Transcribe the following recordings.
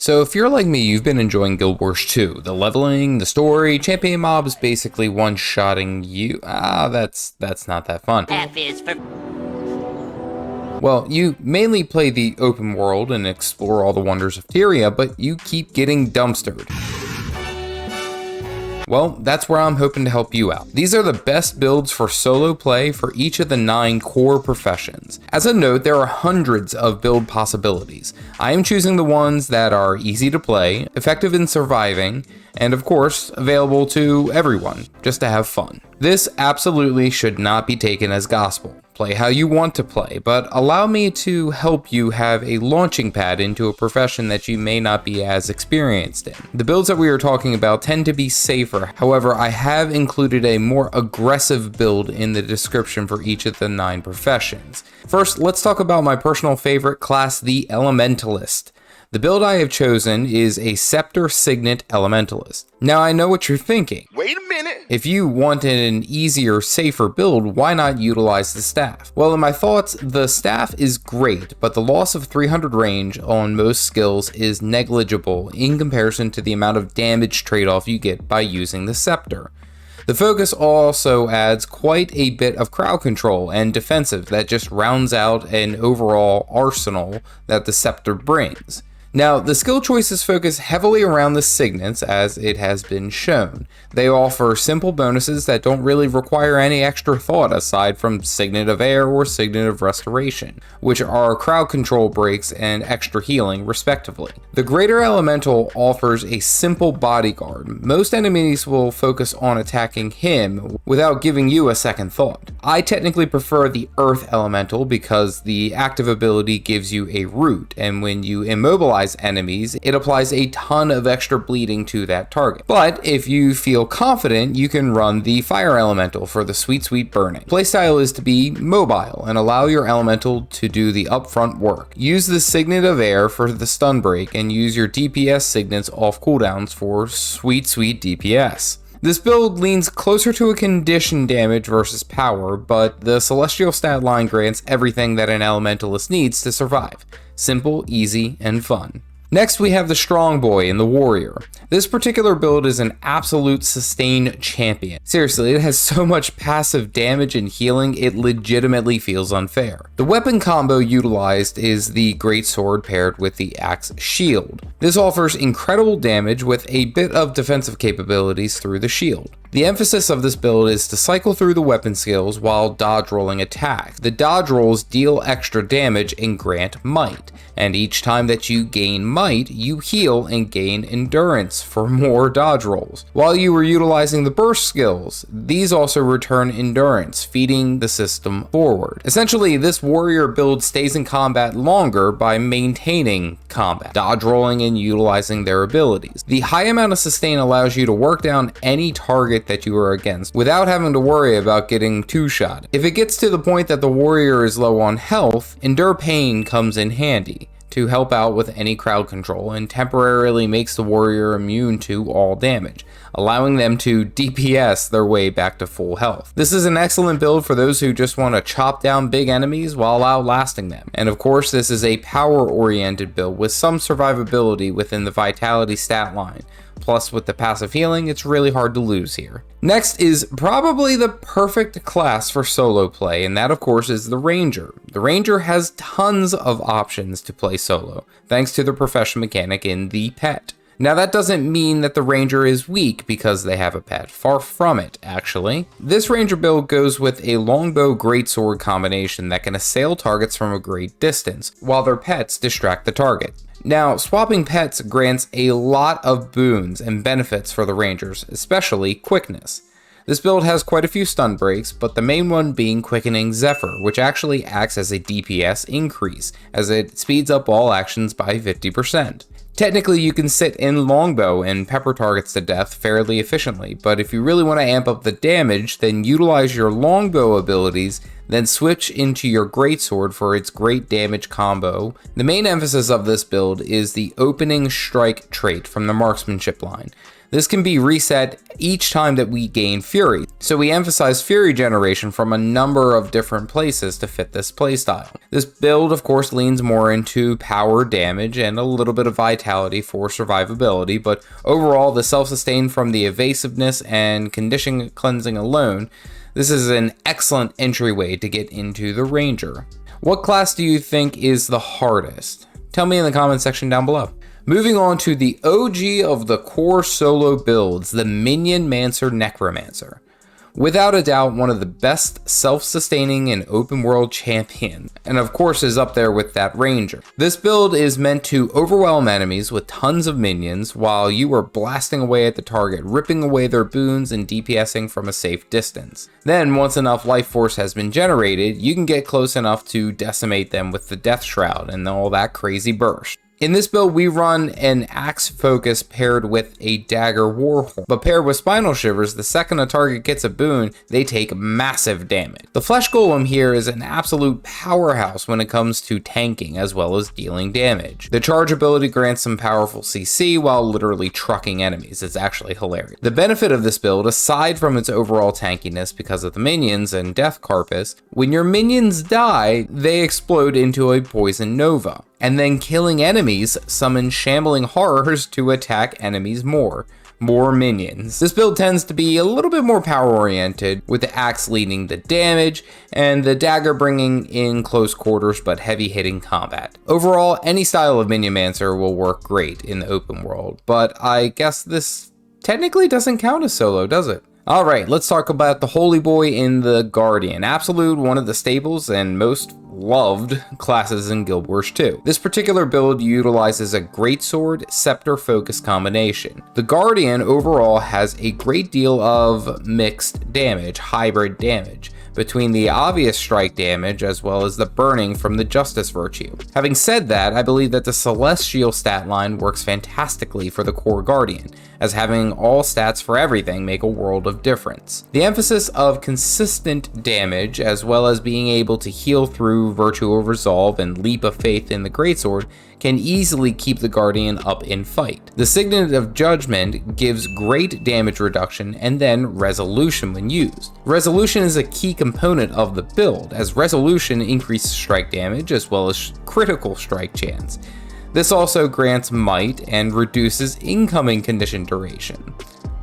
So if you're like me, you've been enjoying Guild Wars 2. The leveling, the story, champion mobs basically one-shotting you. That's not that fun. F is for... Well, you mainly play the open world and explore all the wonders of Tyria, but you keep getting dumpstered. Well, that's where I'm hoping to help you out. These are the best builds for solo play for each of the 9 core professions. As a note, there are hundreds of build possibilities. I am choosing the ones that are easy to play, effective in surviving, and of course, available to everyone, just to have fun. This absolutely should not be taken as gospel. Play how you want to play, but allow me to help you have a launching pad into a profession that you may not be as experienced in. The builds that we are talking about tend to be safer, however, I have included a more aggressive build in the description for each of the 9 professions. First, let's talk about my personal favorite class, the Elementalist. The build I have chosen is a Scepter Signet Elementalist. Now I know what you're thinking. Wait a minute! If you wanted an easier, safer build, why not utilize the staff? Well, in my thoughts, the staff is great, but the loss of 300 range on most skills is negligible in comparison to the amount of damage trade-off you get by using the Scepter. The focus also adds quite a bit of crowd control and defensive that just rounds out an overall arsenal that the Scepter brings. Now, the skill choices focus heavily around the signets, as it has been shown. They offer simple bonuses that don't really require any extra thought aside from Signet of Air or Signet of Restoration, which are crowd control breaks and extra healing respectively. The Greater Elemental offers a simple bodyguard. Most enemies will focus on attacking him without giving you a second thought. I technically prefer the Earth Elemental because the active ability gives you a root, and when you immobilize enemies, it applies a ton of extra bleeding to that target. But if you feel confident, you can run the Fire Elemental for the sweet burning. Playstyle is to be mobile and allow your elemental to do the upfront work. Use the Signet of Air for the stun break and use your DPS signets off cooldowns for sweet DPS. This build leans closer to a condition damage versus power, but the Celestial stat line grants everything that an Elementalist needs to survive. Simple, easy, and fun. Next, we have the Strong Boy and the Warrior. This particular build is an absolute sustain champion. Seriously, it has so much passive damage and healing, it legitimately feels unfair. The weapon combo utilized is the Greatsword paired with the Axe Shield. This offers incredible damage with a bit of defensive capabilities through the shield. The emphasis of this build is to cycle through the weapon skills while dodge rolling attacks. The dodge rolls deal extra damage and grant might, and each time that you gain might, you heal and gain endurance for more dodge rolls. While you were utilizing the burst skills, these also return endurance, feeding the system forward. Essentially, this warrior build stays in combat longer by maintaining combat, dodge rolling and utilizing their abilities. The high amount of sustain allows you to work down any target that you are against without having to worry about getting two-shot. If it gets to the point that the warrior is low on health, Endure Pain comes in handy to help out with any crowd control and temporarily makes the warrior immune to all damage, allowing them to DPS their way back to full health. This is an excellent build for those who just want to chop down big enemies while outlasting them. And of course, this is a power-oriented build with some survivability within the vitality stat line. Plus, with the passive healing, it's really hard to lose here. Next is probably the perfect class for solo play, and that of course is the Ranger. The Ranger has tons of options to play solo, thanks to the profession mechanic in the pet. Now that doesn't mean that the Ranger is weak because they have a pet, far from it actually. This Ranger build goes with a longbow greatsword combination that can assail targets from a great distance, while their pets distract the target. Now, swapping pets grants a lot of boons and benefits for the Rangers, especially quickness. This build has quite a few stun breaks, but the main one being Quickening Zephyr, which actually acts as a DPS increase, as it speeds up all actions by 50%. Technically, you can sit in longbow and pepper targets to death fairly efficiently, but if you really want to amp up the damage, then utilize your longbow abilities, then switch into your greatsword for its great damage combo. The main emphasis of this build is the opening strike trait from the marksmanship line. This can be reset each time that we gain Fury, so we emphasize Fury generation from a number of different places to fit this playstyle. This build, of course, leans more into power damage and a little bit of vitality for survivability, but overall, the self-sustain from the evasiveness and condition cleansing alone, this is an excellent entryway to get into the Ranger. What class do you think is the hardest? Tell me in the comment section down below. Moving on to the OG of the core solo builds, the Mancer Necromancer. Without a doubt, one of the best self-sustaining and open world champion, and of course is up there with that Ranger. This build is meant to overwhelm enemies with tons of minions while you are blasting away at the target, ripping away their boons and DPSing from a safe distance. Then, once enough life force has been generated, you can get close enough to decimate them with the Death Shroud and all that crazy burst. In this build, we run an axe focus paired with a dagger warhorn, but paired with spinal shivers, the second a target gets a boon, they take massive damage. The flesh golem here is an absolute powerhouse when it comes to tanking as well as dealing damage. The charge ability grants some powerful CC while literally trucking enemies. It's actually hilarious. The benefit of this build, aside from its overall tankiness because of the minions and death carpus, when your minions die, they explode into a poison nova, and then killing enemies summon shambling horrors to attack enemies more minions. This build tends to be a little bit more power oriented, with the axe leading the damage and the dagger bringing in close quarters but heavy hitting combat. Overall, any style of Mancer will work great in the open world, but I guess this technically doesn't count as solo, does it? Alright, let's talk about the Holy Boy in the Guardian. Absolute, one of the staples and most loved classes in Guild Wars 2. This particular build utilizes a greatsword scepter focus combination. The Guardian overall has a great deal of mixed damage, hybrid damage, between the obvious strike damage as well as the burning from the Justice Virtue. Having said that, I believe that the Celestial stat line works fantastically for the core Guardian, as having all stats for everything make a world of difference. The emphasis of consistent damage as well as being able to heal through Virtual Resolve and Leap of Faith in the Greatsword can easily keep the Guardian up in fight. The Signet of Judgment gives great damage reduction and then resolution when used. Resolution is a key component of the build, as resolution increases strike damage as well as critical strike chance. This also grants might and reduces incoming condition duration.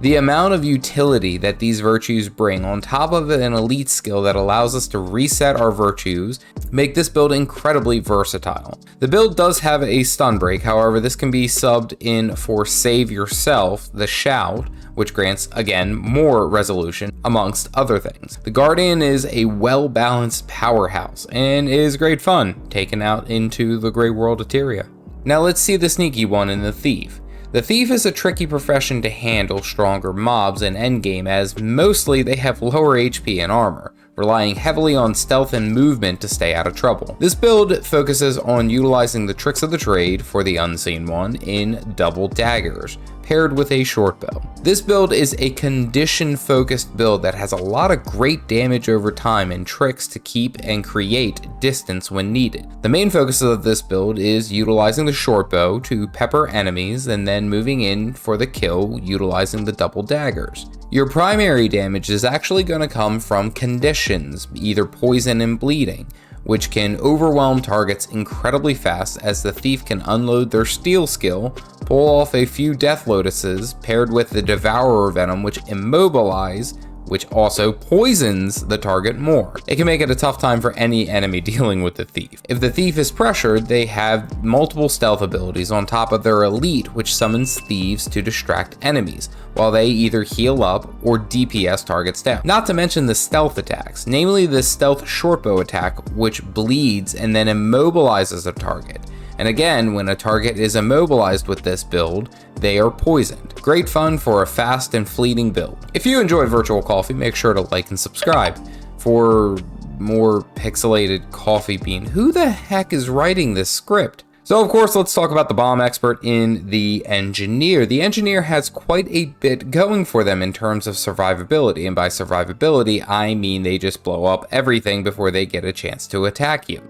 The amount of utility that these virtues bring on top of an elite skill that allows us to reset our virtues make this build incredibly versatile. The build does have a stun break, however this can be subbed in for Save Yourself, the Shout, which grants, again, more resolution, amongst other things. The Guardian is a well-balanced powerhouse and is great fun, taken out into the great world of Tyria. Now let's see the sneaky one in the Thief. The Thief is a tricky profession to handle stronger mobs in endgame, as mostly they have lower HP and armor, relying heavily on stealth and movement to stay out of trouble. This build focuses on utilizing the tricks of the trade for the Unseen One in double daggers, paired with a short bow. This build is a condition-focused build that has a lot of great damage over time and tricks to keep and create distance when needed. The main focus of this build is utilizing the short bow to pepper enemies and then moving in for the kill utilizing the double daggers. Your primary damage is actually going to come from conditions, either poison and bleeding, which can overwhelm targets incredibly fast as the Thief can unload their steal skill, pull off a few Death Lotuses paired with the Devourer Venom, which immobilize, which also poisons the target more. It can make it a tough time for any enemy dealing with the Thief. If the Thief is pressured, they have multiple stealth abilities on top of their elite, which summons thieves to distract enemies, while they either heal up or DPS targets down. Not to mention the stealth attacks, namely the stealth shortbow attack, which bleeds and then immobilizes a target. And again, when a target is immobilized with this build, they are poisoned. Great fun for a fast and fleeting build. If you enjoy Virtual Coffee, make sure to like and subscribe for more pixelated coffee bean. Who the heck is writing this script? So of course, let's talk about the bomb expert in the engineer. The engineer has quite a bit going for them in terms of survivability, and by survivability, I mean they just blow up everything before they get a chance to attack you.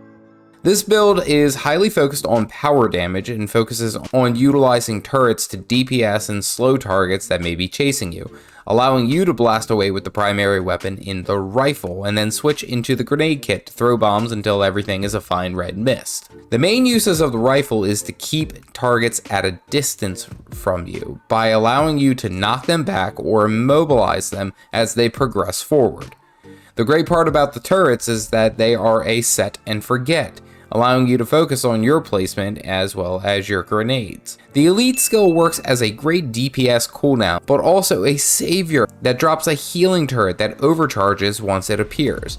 This build is highly focused on power damage and focuses on utilizing turrets to DPS and slow targets that may be chasing you, allowing you to blast away with the primary weapon in the rifle, and then switch into the grenade kit to throw bombs until everything is a fine red mist. The main uses of the rifle is to keep targets at a distance from you, by allowing you to knock them back or immobilize them as they progress forward. The great part about the turrets is that they are a set and forget, allowing you to focus on your placement as well as your grenades. The elite skill works as a great DPS cooldown, but also a savior that drops a healing turret that overcharges once it appears.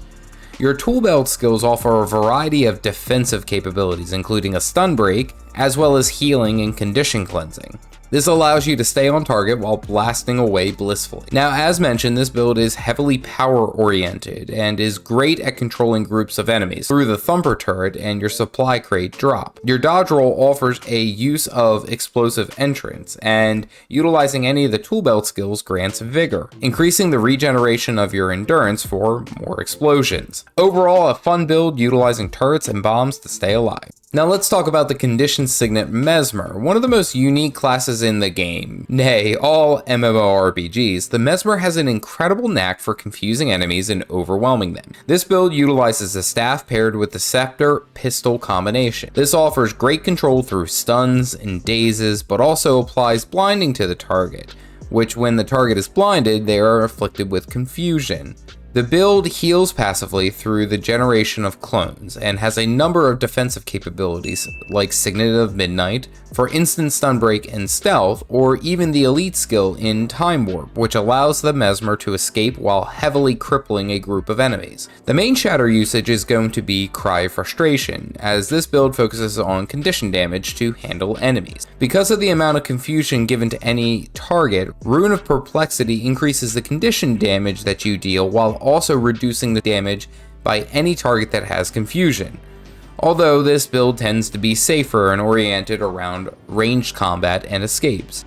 Your tool belt skills offer a variety of defensive capabilities, including a stun break, as well as healing and condition cleansing. This allows you to stay on target while blasting away blissfully. Now, as mentioned, this build is heavily power oriented and is great at controlling groups of enemies through the thumper turret and your supply crate drop. Your dodge roll offers a use of explosive entrance, and utilizing any of the tool belt skills grants vigor, increasing the regeneration of your endurance for more explosions. Overall, a fun build utilizing turrets and bombs to stay alive. Now let's talk about the condition signet Mesmer, one of the most unique classes in the game. Nay, all MMORPGs, the Mesmer has an incredible knack for confusing enemies and overwhelming them. This build utilizes the staff paired with the scepter pistol combination. This offers great control through stuns and dazes, but also applies blinding to the target, which when the target is blinded, they are afflicted with confusion. The build heals passively through the generation of clones and has a number of defensive capabilities like Signet of Midnight for instant stun break and stealth, or even the elite skill in Time Warp, which allows the Mesmer to escape while heavily crippling a group of enemies. The main shatter usage is going to be Cry of Frustration, as this build focuses on condition damage to handle enemies. Because of the amount of confusion given to any target, Rune of Perplexity increases the condition damage that you deal while also reducing the damage by any target that has confusion. Although this build tends to be safer and oriented around ranged combat and escapes.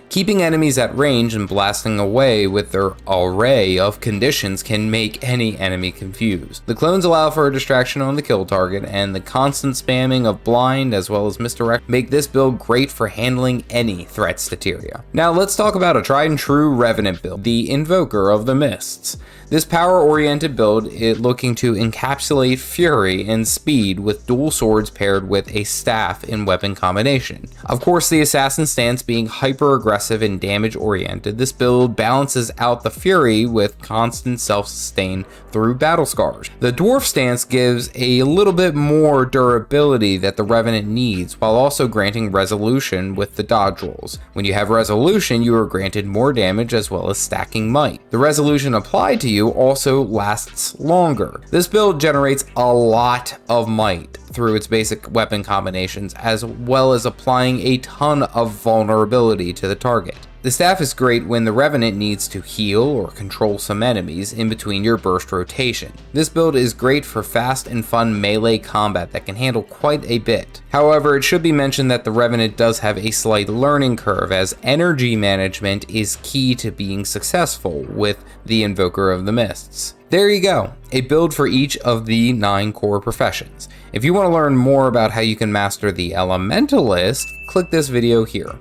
Keeping enemies at range and blasting away with their array of conditions can make any enemy confused. The clones allow for a distraction on the kill target, and the constant spamming of blind as well as misdirect make this build great for handling any threats to Tyria. Now let's talk about a tried and true Revenant build, the Invoker of the Mists. This power-oriented build is looking to encapsulate fury and speed with dual swords paired with a staff in weapon combination. Of course, the assassin stance being hyper-aggressive and damage-oriented, this build balances out the fury with constant self-sustain through battle scars. The dwarf stance gives a little bit more durability that the Revenant needs, while also granting resolution with the dodge rolls. When you have resolution, you are granted more damage as well as stacking might. The resolution applied to you also lasts longer. This build generates a lot of might through its basic weapon combinations, as well as applying a ton of vulnerability to the target. The staff is great when the Revenant needs to heal or control some enemies in between your burst rotation. This build is great for fast and fun melee combat that can handle quite a bit. However, it should be mentioned that the Revenant does have a slight learning curve, as energy management is key to being successful with the Invoker of the Mists. There you go, a build for each of the 9 core professions. If you want to learn more about how you can master the Elementalist, click this video here.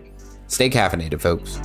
Stay caffeinated, folks.